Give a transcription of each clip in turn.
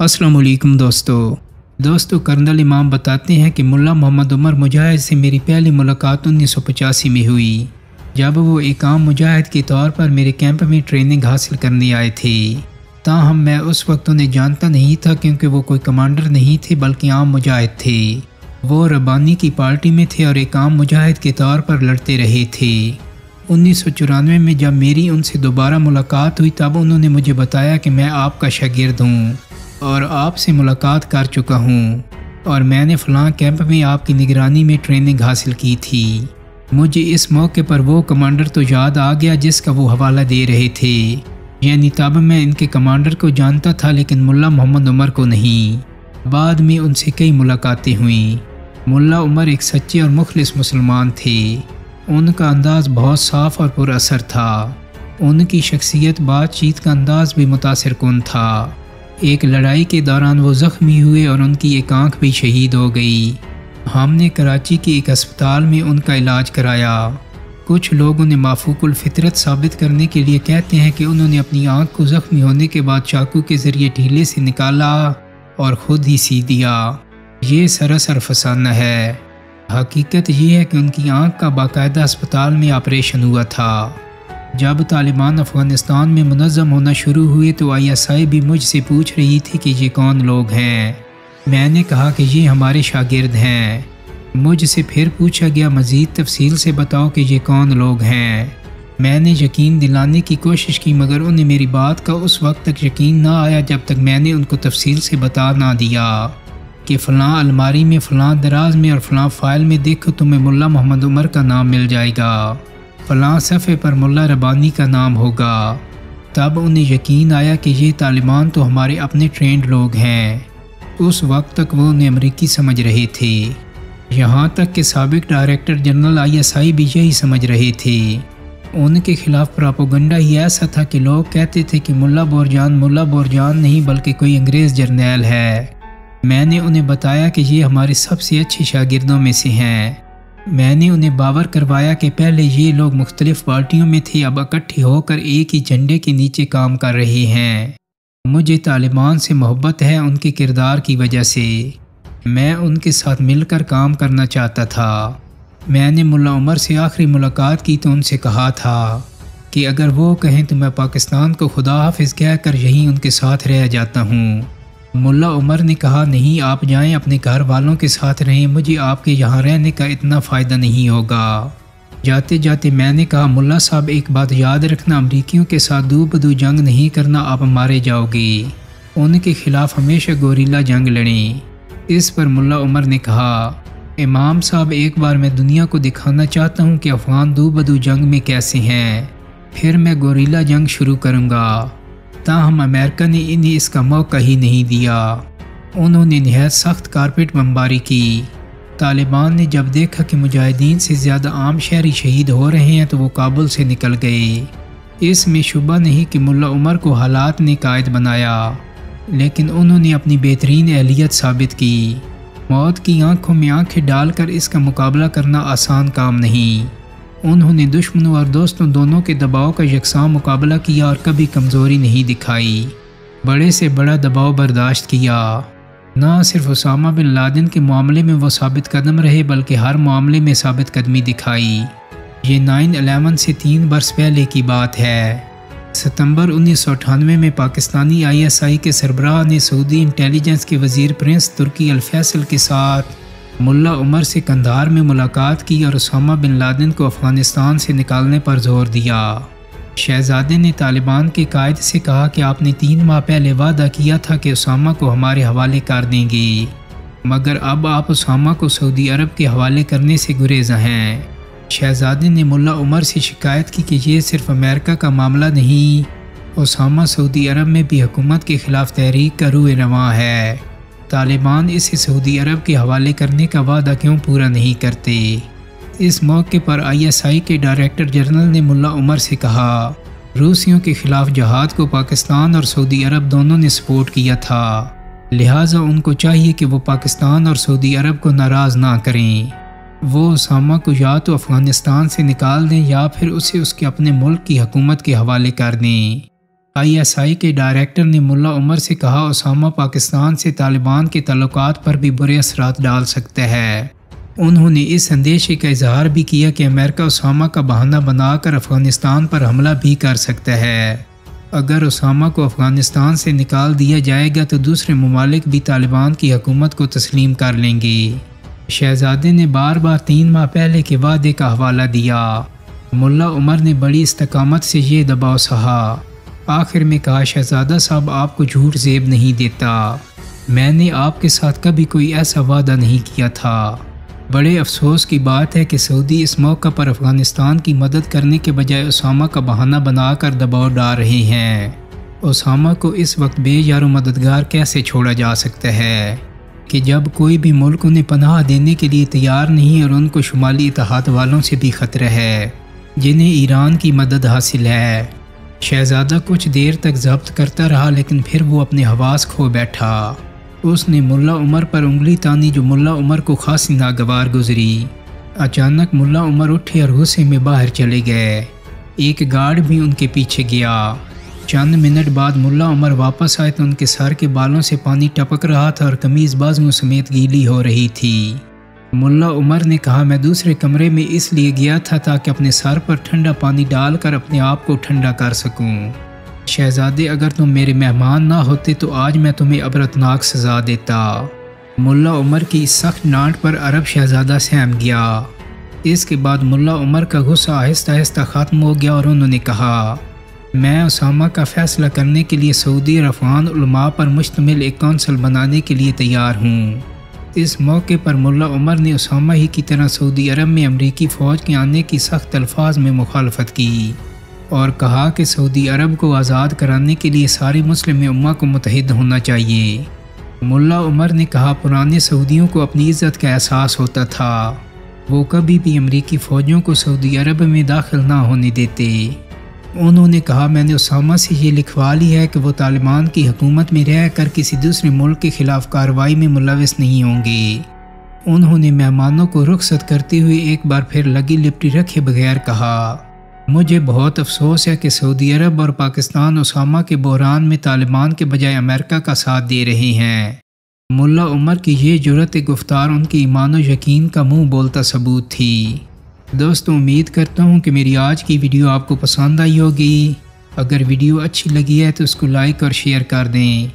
अस्सलाम वालेकुम दोस्तों कर्नल इमाम बताते हैं कि मुल्ला मोहम्मद उमर मुजाहिद से मेरी पहली मुलाकात 1985 में हुई, जब वो एक आम मुजाहिद के तौर पर मेरे कैंप में ट्रेनिंग हासिल करने आए थे। ताहम मैं उस वक्त उन्हें जानता नहीं था, क्योंकि वो कोई कमांडर नहीं थे बल्कि आम मुजाहिद थे। वो रब्बानी की पार्टी में थे और एक आम मुजाहिद के तौर पर लड़ते रहे थे। 1994 में जब मेरी उनसे दोबारा मुलाकात हुई, तब उन्होंने मुझे बताया कि मैं आपका शागिर्द हूँ और आपसे मुलाकात कर चुका हूँ और मैंने फ़लाँ कैंप में आपकी निगरानी में ट्रेनिंग हासिल की थी। मुझे इस मौके पर वो कमांडर तो याद आ गया जिसका वो हवाला दे रहे थे, यानी तब मैं इनके कमांडर को जानता था लेकिन मुल्ला मोहम्मद उमर को नहीं। बाद में उनसे कई मुलाकातें हुईं। मुल्ला उमर एक सच्चे और मुखलिस मुसलमान थे। उनका अंदाज़ बहुत साफ़ और पुरअसर था। उनकी शख्सियत, बातचीत का अंदाज़ भी मुतासिर कुन था। एक लड़ाई के दौरान वो ज़ख्मी हुए और उनकी एक आंख भी शहीद हो गई। हमने कराची के एक अस्पताल में उनका इलाज कराया। कुछ लोग उन्हें माफूकुल फितरत साबित करने के लिए कहते हैं कि उन्होंने अपनी आंख को ज़ख्मी होने के बाद चाकू के ज़रिए ढीले से निकाला और ख़ुद ही सी दिया। ये सरासर फसाना है। हकीकत ये है कि उनकी आंख का बाकायदा अस्पताल में ऑपरेशन हुआ था। जब तालिबान अफ़गानिस्तान में मुनज़्ज़म होना शुरू हुए तो ISI भी मुझसे पूछ रही थी कि ये कौन लोग हैं। मैंने कहा कि ये हमारे शागिर्द हैं। मुझसे फिर पूछा गया, मज़ीद तफसील से बताओ कि ये कौन लोग हैं। मैंने यकीन दिलाने की कोशिश की, मगर उन्हें मेरी बात का उस वक्त तक यकीन ना आया जब तक मैंने उनको तफसील से बता ना दिया कि फ़लाँ अलमारी में, फ़लाँ दराज में और फ़लाँ फ़ाइल में देखो, तुम्हें मुल्ला मोहम्मद उमर का नाम मिल जाएगा, फ़लाँ सफ़े पर मुल्ला रब्बानी का नाम होगा। तब उन्हें यकीन आया कि ये तालिबान तो हमारे अपने ट्रेंड लोग हैं। उस वक्त तक वो उन्हें अमरीकी समझ रहे थे। यहाँ तक कि साबिक डायरेक्टर जनरल ISI भी यही समझ रहे थे। उनके खिलाफ प्रोपेगेंडा ही ऐसा था कि लोग कहते थे कि मुल्ला बोरजान नहीं बल्कि कोई अंग्रेज़ जर्नैल है। मैंने उन्हें बताया कि ये हमारे सबसे अच्छे शागिर्दों में से हैं। मैंने उन्हें बावर करवाया कि पहले ये लोग मुख्तलिफ पार्टियों में थे, अब इकट्ठे होकर एक ही झंडे के नीचे काम कर रहे हैं। मुझे तालिबान से मोहब्बत है उनके किरदार की वजह से। मैं उनके साथ मिलकर काम करना चाहता था। मैंने मुल्ला उमर से आखिरी मुलाकात की तो उनसे कहा था कि अगर वो कहें तो मैं पाकिस्तान को खुदा हाफिज़ कहकर यहीं उनके साथ रह जाता हूँ। मुल्ला उमर ने कहा, नहीं, आप जाएं, अपने घर वालों के साथ रहें, मुझे आपके यहाँ रहने का इतना फ़ायदा नहीं होगा। जाते जाते मैंने कहा, मुल्ला साहब एक बात याद रखना, अमरीकियों के साथ दू बदू जंग नहीं करना, आप मारे जाओगे। उनके खिलाफ हमेशा गोरीला जंग लड़ें। इस पर मुल्ला उमर ने कहा, इमाम साहब एक बार मैं दुनिया को दिखाना चाहता हूँ कि अफ़गान दू बदू जंग में कैसे हैं, फिर मैं गोरीला जंग शुरू करूँगा। ताहम अमेरिका ने इन्हें इसका मौका ही नहीं दिया। उन्होंने नहायत सख्त कारपेट बमबारी की। तालिबान ने जब देखा कि मुजाहिदीन से ज़्यादा आम शहरी शहीद हो रहे हैं तो वो काबुल से निकल गए। इसमें शुबा नहीं कि मुल्ला उमर को हालात ने कायद बनाया, लेकिन उन्होंने अपनी बेहतरीन अहलियत साबित की। मौत की आंखों में आंखें डालकर इसका मुकाबला करना आसान काम नहीं। उन्होंने दुश्मनों और दोस्तों दोनों के दबाव का यकसां मुकाबला किया और कभी कमज़ोरी नहीं दिखाई। बड़े से बड़ा दबाव बर्दाश्त किया। ना सिर्फ उसामा बिन लादेन के मामले में वो साबित कदम रहे बल्कि हर मामले में साबित कदमी दिखाई। ये 9/11 से 3 बरस पहले की बात है। सितंबर 1998 में पाकिस्तानी ISI के सरबराह ने सऊदी इंटेलिजेंस के वज़ीर प्रिंस तुर्की अल फैसल के साथ मुल्ला उमर से कंधार में मुलाकात की और उसामा बिन लादेन को अफ़गानिस्तान से निकालने पर जोर दिया। शहजादे ने तालिबान के कायद से कहा कि आपने 3 माह पहले वादा किया था कि उसामा को हमारे हवाले कर देंगे, मगर अब आप उसामा को सऊदी अरब के हवाले करने से गुरेज़ हैं। शहजादे ने मुल्ला उमर से शिकायत की कि ये सिर्फ अमेरिका का मामला नहीं, उसामा सऊदी अरब में भी हुकूमत के ख़िलाफ़ तहरीक का रूए रवां है। तालिबान इसे सऊदी अरब के हवाले करने का वादा क्यों पूरा नहीं करते। इस मौके पर ISI के डायरेक्टर जनरल ने मुल्ला उमर से कहा, रूसियों के ख़िलाफ़ जहाद को पाकिस्तान और सऊदी अरब दोनों ने सपोर्ट किया था, लिहाजा उनको चाहिए कि वो पाकिस्तान और सऊदी अरब को नाराज़ ना करें। वो उसामा को या तो अफ़गानिस्तान से निकाल दें या फिर उसे उसके अपने मुल्क की हुकूमत के हवाले कर दें। ISI کے ڈائریکٹر نے ملا عمر سے کہا اسامہ پاکستان سے طالبان کے تعلقات پر بھی برے اثرات ڈال سکتا ہے۔ انہوں نے اس اندیشے کا اظہار بھی کیا کہ امریکہ اسامہ کا بہانہ بنا کر افغانستان پر حملہ بھی کر سکتا ہے۔ اگر اسامہ کو افغانستان سے نکال دیا جائے گا تو دوسرے ممالک بھی طالبان کی حکومت کو تسلیم کر لیں گے۔ شہزادے نے بار بار 3 ماہ پہلے کے وعدے کا حوالہ دیا۔ ملا عمر نے بڑی استقامت سے یہ دباؤ سہا۔ آخر میں کہا شہزادہ صاحب آپ کو جھوٹ زیب نہیں دیتا، میں نے آپ کے ساتھ کبھی کوئی ایسا وعدہ نہیں کیا تھا۔ بڑے افسوس کی بات ہے کہ سعودی اس موقع پر افغانستان کی مدد کرنے کے بجائے اسامہ کا بہانہ بنا کر دباؤ ڈال رہے ہیں۔ اسامہ کو اس وقت بے یار و مددگار کیسے چھوڑا جا سکتا ہے کہ جب کوئی بھی ملک انہیں پناہ دینے کے لیے تیار نہیں اور ان کو شمالی اتحاد والوں سے بھی خطرہ ہے جنہیں ایران کی مدد حاصل ہے۔ شہزادہ کچھ دیر تک ضبط کرتا رہا لیکن پھر وہ اپنے حواس کھو بیٹھا۔ اس نے ملا عمر پر انگلی تانی جو ملا عمر کو خاصی ناگوار گزری۔ اچانک ملا عمر اٹھے اور غصے میں باہر چلے گئے۔ ایک گارڈ بھی ان کے پیچھے گیا۔ چند منٹ بعد ملا عمر واپس آئے تو ان کے سر کے بالوں سے پانی ٹپک رہا تھا اور قمیض بازوؤں سمیت گیلی ہو رہی تھی۔ ملا عمر نے کہا میں دوسرے کمرے میں اس لیے گیا تھا تاکہ اپنے سر پر ٹھنڈا پانی ڈال کر اپنے آپ کو ٹھنڈا کر سکوں۔ شہزادے اگر تم میرے مہمان نہ ہوتے تو آج میں تمہیں عبرتناک سزا دیتا۔ ملا عمر کی اس سخت ڈانٹ پر عرب شہزادہ سہم گیا۔ اس کے بعد ملا عمر کا غصہ آہستہ آہستہ ختم ہو گیا اور انہوں نے کہا میں اسامہ کا فیصلہ کرنے کے لیے سعودی اور افغان علماء پر مشتمل ایک کونسل بنانے کے لیے تیار ہوں۔ اس موقع پر ملا عمر نے اسامہ ہی کی طرح سعودی عرب میں امریکی فوج کے آنے کی سخت الفاظ میں مخالفت کی اور کہا کہ سعودی عرب کو آزاد کرانے کے لیے ساری مسلم امہ کو متحد ہونا چاہیے۔ ملا عمر نے کہا پرانے سعودیوں کو اپنی عزت کا احساس ہوتا تھا، وہ کبھی بھی امریکی فوجوں کو سعودی عرب میں داخل نہ ہونے دیتے۔ انہوں نے کہا میں نے اسامہ سے یہ لکھوا لی ہے کہ وہ طالبان کی حکومت میں رہ کر کسی دوسرے ملک کے خلاف کارروائی میں ملوث نہیں ہوں گے۔ انہوں نے مہمانوں کو رخصت کرتے ہوئے ایک بار پھر لگی لپٹی رکھے بغیر کہا مجھے بہت افسوس ہے کہ سعودی عرب اور پاکستان اسامہ کے بحران میں طالبان کے بجائے امریکہ کا ساتھ دے رہے ہیں۔ ملا عمر کی یہ جرأت گفتار ان کے ایمان و یقین کا منہ بولتا ثبوت تھی۔ دوستوں امید کرتا ہوں کہ میری آج کی ویڈیو آپ کو پسند آئی ہوگی۔ اگر ویڈیو اچھی لگی ہے تو اس کو لائک اور شیئر کر دیں۔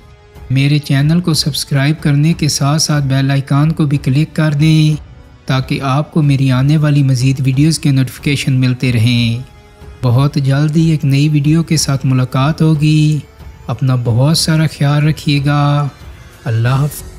میرے چینل کو سبسکرائب کرنے کے ساتھ ساتھ بیل آئیکن کو بھی کلک کر دیں تاکہ آپ کو میری آنے والی مزید ویڈیوز کے نوٹیفیکیشن ملتے رہیں۔ بہت جلدی ایک نئی ویڈیو کے ساتھ ملاقات ہوگی۔ اپنا بہت سارا خیال رکھیے گا۔ اللہ حافظ۔